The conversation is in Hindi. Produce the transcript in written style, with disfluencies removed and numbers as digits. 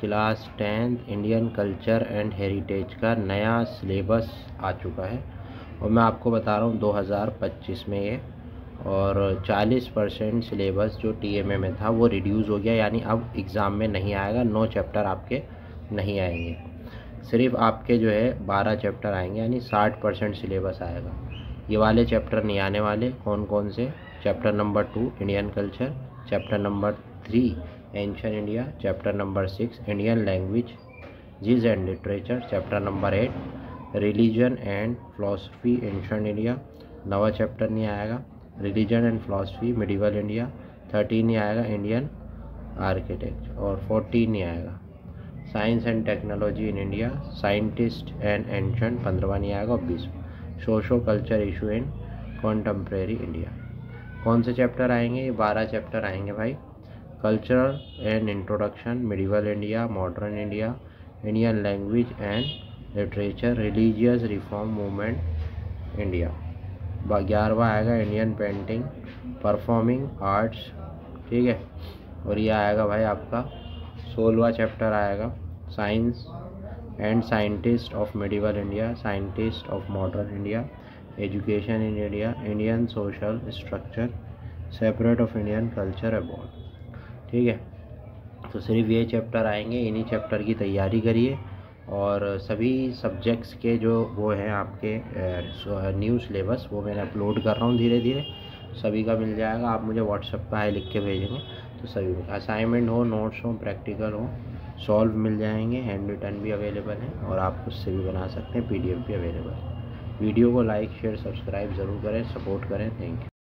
Class 10th Indian culture and heritage का नया सिलेबस आ चुका है और मैं आपको बता रहा हूँ 2025 में ये, और 40% सिलेबस जो टीएमए में था वो रिड्यूस हो गया, यानी अब एग्ज़ाम में नहीं आएगा। 9 चैप्टर आपके नहीं आएंगे, सिर्फ आपके जो है 12 चैप्टर आएंगे, यानी 60% सिलेबस आएगा। ये वाले चैप्टर नहीं आने वाले। कौन कौन से? Chapter number 2 Indian culture, chapter number 3 ancient India, chapter number 6 Indian language and literature, chapter number 8 religion and philosophy ancient India, नवा चैप्टर नहीं आएगा। Religion and philosophy medieval India 13 नहीं आएगा। इंडियन आर्किटेक्चर और 14 नहीं आएगा। Science and technology in India, scientist and ancient 15 नहीं आएगा। और 20 socio culture issue in contemporary India. कौन से चैप्टर आएंगे? ये 12 चैप्टर आएंगे भाई। Cultural and introduction, medieval India, modern India, Indian language and literature, religious reform movement India. 11वां आएगा इंडियन पेंटिंग, परफॉर्मिंग आर्ट्स, ठीक है। और ये आएगा भाई आपका 16वां चैप्टर आएगा science and scientist of medieval India, scientist of modern India, education in India, Indian social structure, separate of Indian culture abroad, ठीक है। तो सिर्फ ये चैप्टर आएंगे, इन्हीं चैप्टर की तैयारी करिए। और सभी सब्जेक्ट्स के जो वो हैं आपके न्यू सिलेबस वो मैंने अपलोड कर रहा हूँ धीरे धीरे, सभी का मिल जाएगा। आप मुझे व्हाट्सएप पे हाई लिख के भेजेंगे तो सभी असाइनमेंट हो, नोट्स हो, प्रैक्टिकल हो, सॉल्व मिल जाएंगे। हैंड रिटन भी अवेलेबल है और आप उससे भी बना सकते हैं, पीडीएफ भी अवेलेबल है। वीडियो को लाइक शेयर सब्सक्राइब ज़रूर करें, सपोर्ट करें। Thank you.